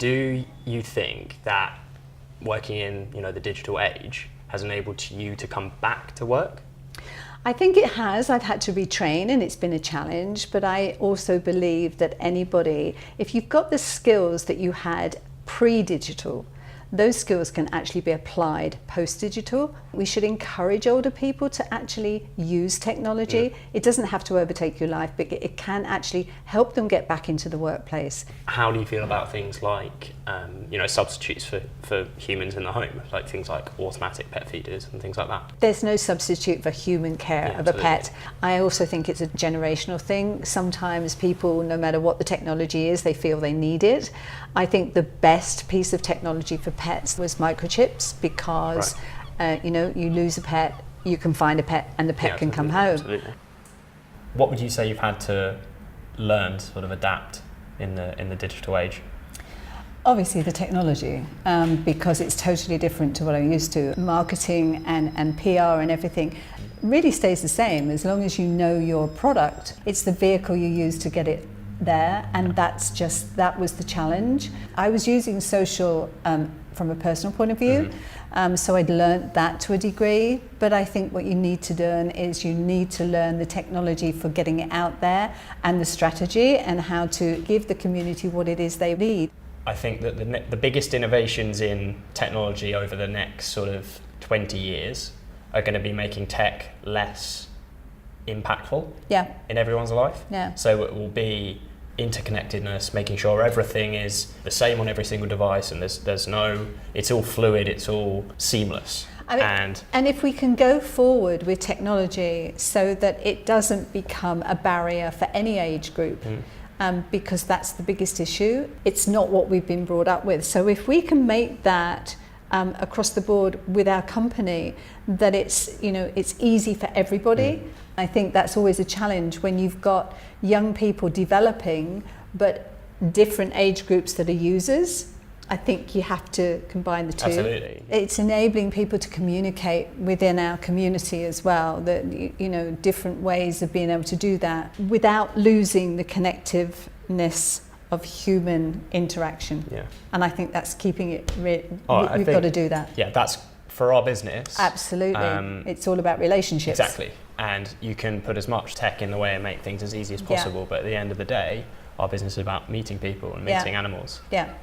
Do you think that working in, the digital age has enabled you to come back to work? I think it has. I've had to retrain and it's been a challenge, but I also believe that anybody, if you've got the skills that you had pre-digital, those skills can actually be applied post-digital. We should encourage older people to actually use technology. Yeah. It doesn't have to overtake your life, but it can actually help them get back into the workplace. How do you feel about things like, substitutes for humans in the home, like things like automatic pet feeders and things like that? There's no substitute for human care of a pet. I also think it's a generational thing. Sometimes people, no matter what the technology is, they feel they need it. I think the best piece of technology for pets was microchips, because you lose a pet, you can find a pet, and the pet can come home. Absolutely. What would you say you've had to learn to sort of adapt in the digital age? Obviously the technology, because it's totally different to what I'm used to. Marketing and PR and everything really stays the same as long as you know your product. It's the vehicle you use to get it there, and that was the challenge. I was using social from a personal point of view, so I'd learnt that to a degree, but I think what you need to learn is you need to learn the technology for getting it out there, and the strategy, and how to give the community what it is they need. I think that the biggest innovations in technology over the next sort of 20 years are going to be making tech less impactful in everyone's life. Yeah. So it will be interconnectedness, making sure everything is the same on every single device, and it's all fluid, it's all seamless. And if we can go forward with technology so that it doesn't become a barrier for any age group, because that's the biggest issue. It's not what we've been brought up with. So if we can make that across the board with our company, that it's easy for everybody. I think that's always a challenge when you've got young people developing, but different age groups that are users. I think you have to combine the two. Absolutely. It's enabling people to communicate within our community as well, that different ways of being able to do that without losing the connectiveness of human interaction. Yeah. And I think that's keeping it we've got to do that. Yeah, that's for our business. Absolutely. It's all about relationships. Exactly. And you can put as much tech in the way and make things as easy as possible, but at the end of the day, our business is about meeting people and meeting animals. Yeah.